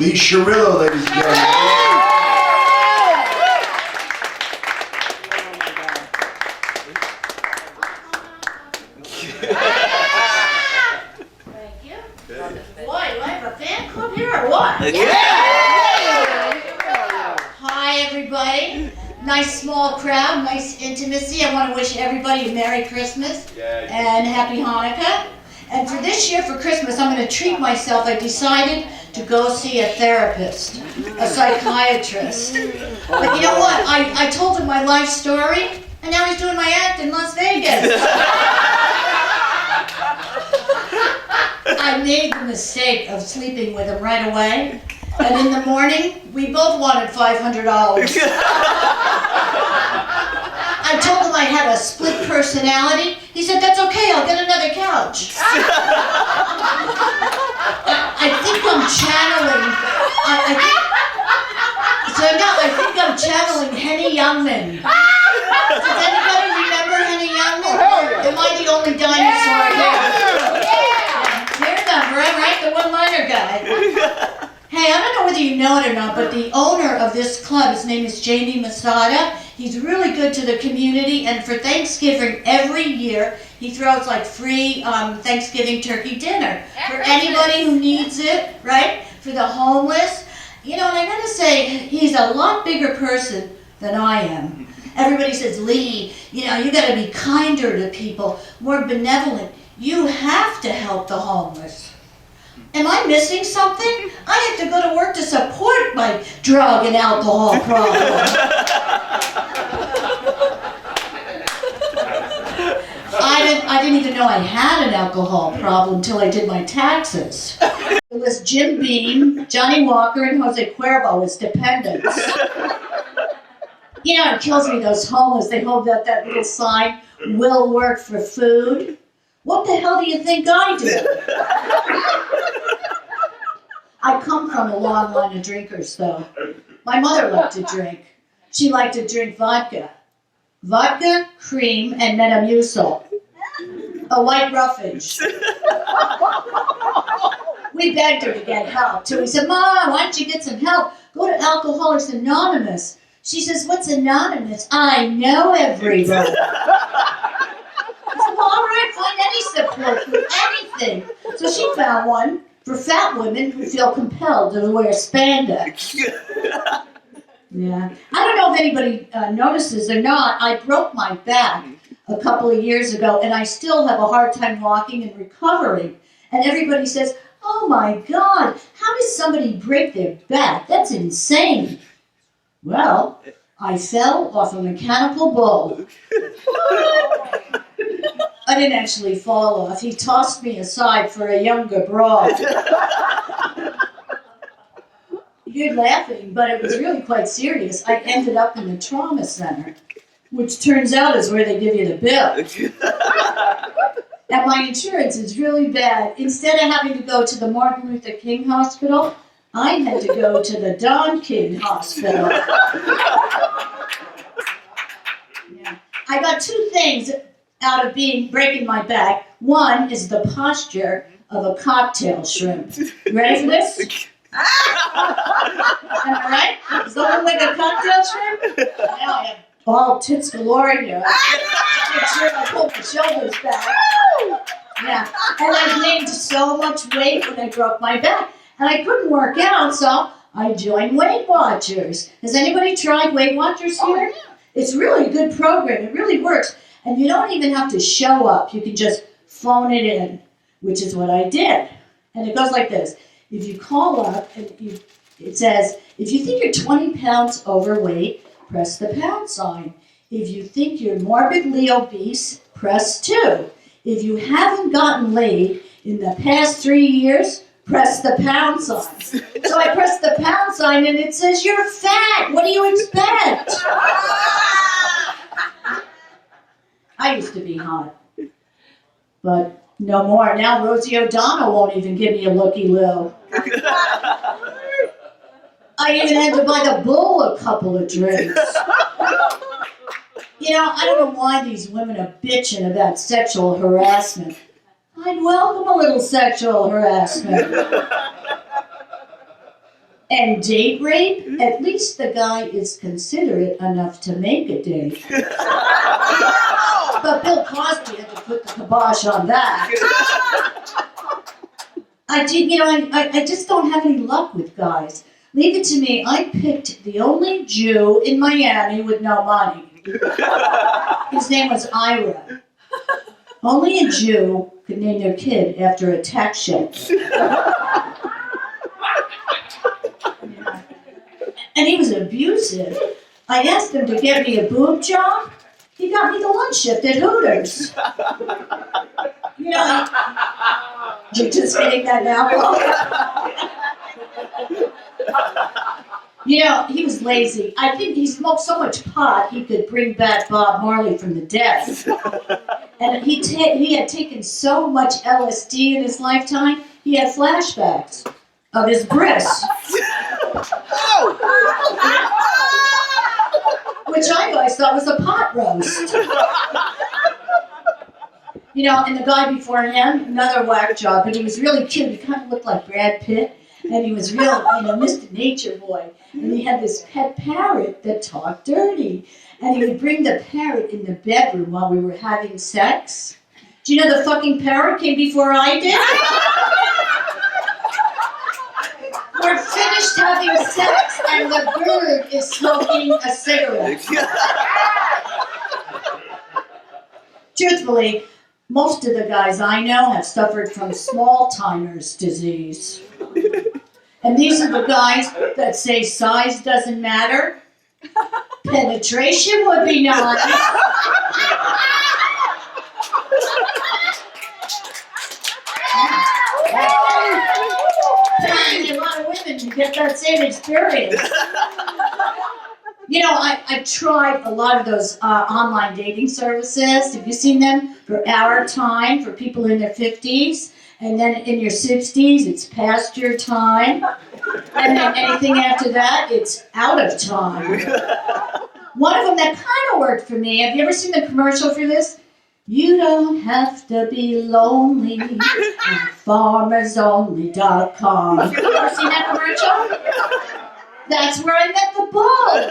Lee Shirillo, ladies and gentlemen. Thank you. Boy, do I have a fan club here or what? Hi, everybody. Nice small crowd, nice intimacy. I want to wish everybody a Merry Christmas and Happy Hanukkah. And for this year, for Christmas, I'm going to treat myself. I decided to go see a therapist, a psychiatrist. But you know what? I told him my life story, and now he's doing my act in Las Vegas. I made the mistake of sleeping with him right away, and in the morning, we both wanted $500. I told him I had a split personality. He said, that's okay, I'll get another couch. I think I'm channeling, I think I'm channeling Henny Youngman. Does anybody remember Henny Youngman? Am I the only dinosaur here? You remember him, right? The one-liner guy. Hey, I don't know whether you know it or not, but the owner of this club, his name is Jamie Masada. He's really good to the community, and for Thanksgiving every year, he throws like free Thanksgiving turkey dinner for anybody who needs it, right? For the homeless. You know, and I gotta say, he's a lot bigger person than I am. Everybody says, Lee, you know, you gotta be kinder to people, more benevolent. You have to help the homeless. Am I missing something? I have to go to work to support my drug and alcohol problem. I didn't even know I had an alcohol problem until I did my taxes. It was Jim Beam, Johnny Walker, and Jose Cuervo as dependents. You know, it kills me, those homeless, they hold up that little sign, will work for food. What the hell do you think I do? I come from a long line of drinkers, though. My mother liked to drink. She liked to drink vodka. Vodka, cream, and Metamucil. A white roughage. We begged her to get help, too. We said, Mom, why don't you get some help? Go to Alcoholics Anonymous. She says, what's Anonymous? I know everybody. I said, well, all right, find any support group, anything. So she found one for fat women who feel compelled to wear spandex. Yeah. I don't know if anybody notices or not, I broke my back a couple of years ago, and I still have a hard time walking and recovering. And everybody says, oh my God, how does somebody break their back? That's insane. Well, I fell off a mechanical bull. I didn't actually fall off. He tossed me aside for a younger broad. You're laughing, but it was really quite serious. I ended up in the trauma center, which turns out is where they give you the bill. And my insurance is really bad. Instead of having to go to the Martin Luther King Hospital, I had to go to the Don King Hospital. Yeah. I got two things out of breaking my back. One is the posture of a cocktail shrimp. You ready for this? Am I right? Does that look like a cocktail shrimp? Now I have bald tits galore here. Make sure I pull my shoulders back. Yeah. And I gained so much weight when I broke my back. And I couldn't work out, so I joined Weight Watchers. Has anybody tried Weight Watchers here? It's really a good program. It really works. And you don't even have to show up. You can just phone it in, which is what I did. And it goes like this. If you call up, and it says, if you think you're 20 pounds overweight, press the pound sign. If you think you're morbidly obese, press 2. If you haven't gotten laid in the past 3 years, press the pound sign. So I press the pound sign and it says, you're fat. What do you expect? I used to be hot, but no more. Now Rosie O'Donnell won't even give me a looky-loo. I even had to buy the bull a couple of drinks. You know, I don't know why these women are bitching about sexual harassment. I'd welcome a little sexual harassment. And date rape? At least the guy is considerate enough to make a date. But Bill Cosby had to put the kibosh on that. I just don't have any luck with guys. Leave it to me. I picked the only Jew in Miami with no money. His name was Ira. Only a Jew could name their kid after a tax shelter. And he was abusive. I asked him to get me a boob job. He got me the lunch shift at Hooters. You're just getting that now, he was lazy. I think he smoked so much pot he could bring back Bob Marley from the dead. And he had taken so much LSD in his lifetime, he had flashbacks of his bris. Which I always thought was a pot roast. And the guy before him, another whack job, but he was really cute. He kind of looked like Brad Pitt, and he was real, Mr. Nature Boy. And he had this pet parrot that talked dirty. And he would bring the parrot in the bedroom while we were having sex. Do you know the fucking parrot came before I did? We're finished having sex, and the bird is smoking a cigarette. Truthfully, most of the guys I know have suffered from small-timers disease. And these are the guys that say size doesn't matter. Penetration would be nice. A lot of women to get that same experience. I've tried a lot of those online dating services. Have you seen them? For our time, for people in their 50s. And then in your 60s, it's past your time. And then anything after that, it's out of time. One of them that kind of worked for me, have you ever seen the commercial for this? You don't have to be lonely on farmersonly.com. Have you ever seen that commercial? That's where I met the bug.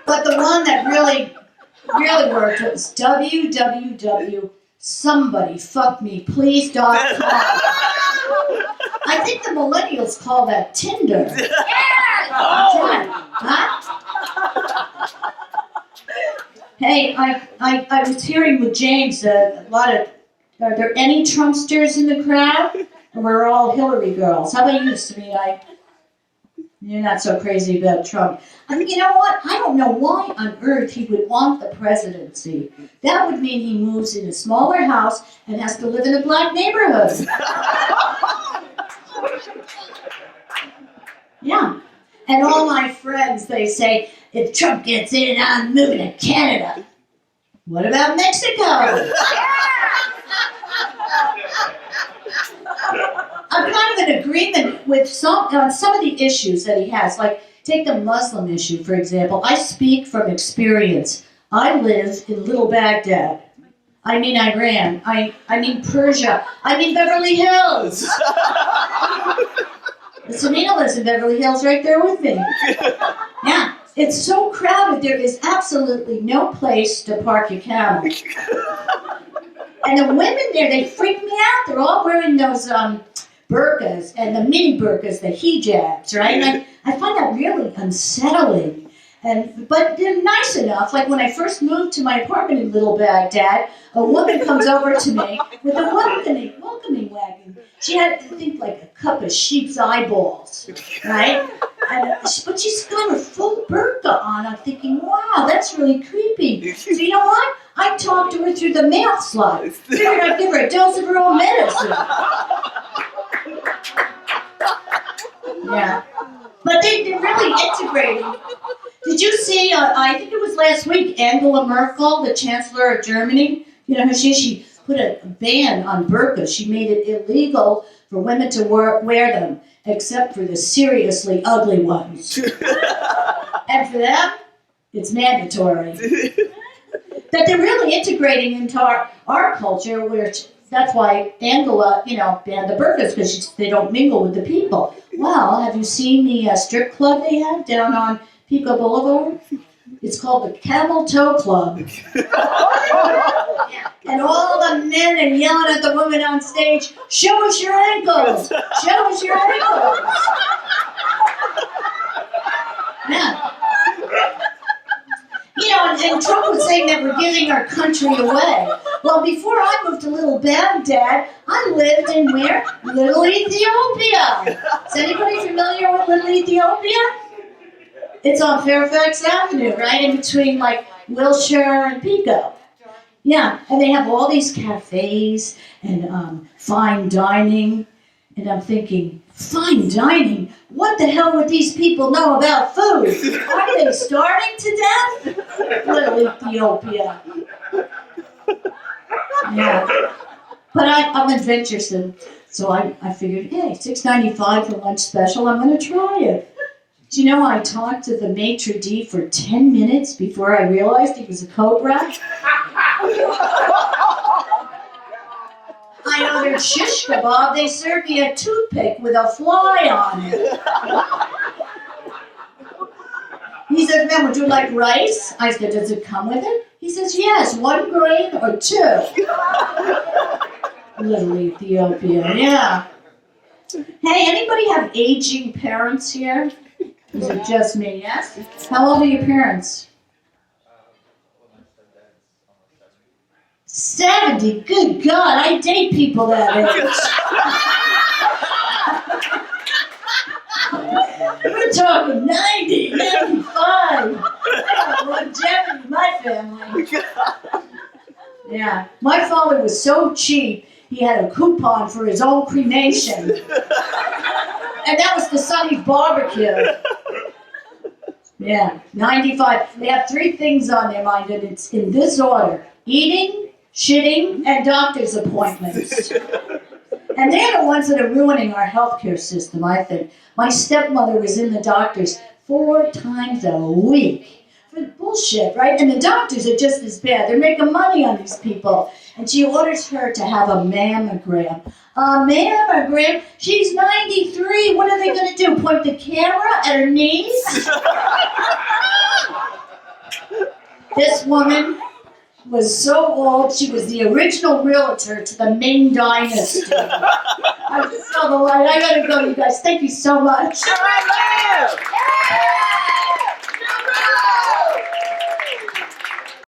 But the one that really worked was www.somebodyfuckmeplease.com. I think the millennials call that Tinder. Huh? Hey, I was hearing with James a lot of, are there any Trumpsters in the crowd? Or we're all Hillary girls? How about you, Samina? You're not so crazy about Trump. I mean, you know what? I don't know why on earth he would want the presidency. That would mean he moves in a smaller house and has to live in a black neighborhood. Yeah. And all my friends, they say, if Trump gets in, I'm moving to Canada. What about Mexico? I'm kind of in agreement with on some of the issues that he has. Like, take the Muslim issue, for example. I speak from experience. I live in Little Baghdad. I mean Iran. I mean Persia. I mean Beverly Hills. Samina lives in Beverly Hills right there with me. Yeah. It's so crowded, there is absolutely no place to park your camel. And the women there, they freak me out. They're all wearing those burqas and the mini burqas, the hijabs, right? And I find that really unsettling. But they're nice enough. Like when I first moved to my apartment in Little Baghdad, a woman comes over to me with a welcoming wagon. She had, I think, like a cup of sheep's eyeballs, right? But she's got her full burqa on. I'm thinking, wow, that's really creepy. So you know what? I talked to her through the mail slot. Figured I'd give her a dose of her own medicine. Yeah. But they're really integrating. Did you see, I think it was last week, Angela Merkel, the Chancellor of Germany, you know, she put a ban on burqas. She made it illegal for women to wear them, except for the seriously ugly ones. And for them, it's mandatory. That they're really integrating into our culture, which That's why Angela, banned the burkas because they don't mingle with the people. Well, have you seen the strip club they have down on Pico Boulevard? It's called the Camel Toe Club. And all the men are yelling at the women on stage, show us your ankles! Show us your ankles! Yeah. And Trump was saying that we're giving our country away. Well, before I moved to Little Baghdad, I lived in where? Little Ethiopia. Is anybody familiar with Little Ethiopia? It's on Fairfax Avenue, right in between like Wilshire and Pico. Yeah, and they have all these cafes and fine dining. And I'm thinking, fine dining? What the hell would these people know about food? Are they starving to death? Little Ethiopia. Yeah. But I'm adventuresome. So I figured, hey, $6.95 for lunch special, I'm going to try it. Do you know I talked to the maitre d' for 10 minutes before I realized he was a cobra? I ordered shish kebab. They served me a toothpick with a fly on it. He says, ma'am, would you like rice? I said, does it come with it? He says, yes, 1 grain or 2. Little Ethiopia, yeah. Hey, anybody have aging parents here? Is it just me, yes? How old are your parents? 70, good God, I date people that age. We're talking 90, 95. I got longevity in my family. Yeah, my father was so cheap, he had a coupon for his own cremation. And that was the Sonny's Barbecue. Yeah, 95. They have 3 things on their mind, and it's in this order. Eating, shitting, and doctor's appointments. And they're the ones that are ruining our healthcare system, I think. My stepmother was in the doctors 4 times a week. For bullshit, right? And the doctors are just as bad. They're making money on these people. And she orders her to have a mammogram. A mammogram? She's 93. What are they going to do? Point the camera at her knees? This woman was so old, she was the original realtor to the Ming Dynasty. I just saw the light. I gotta go, you guys. Thank you so much.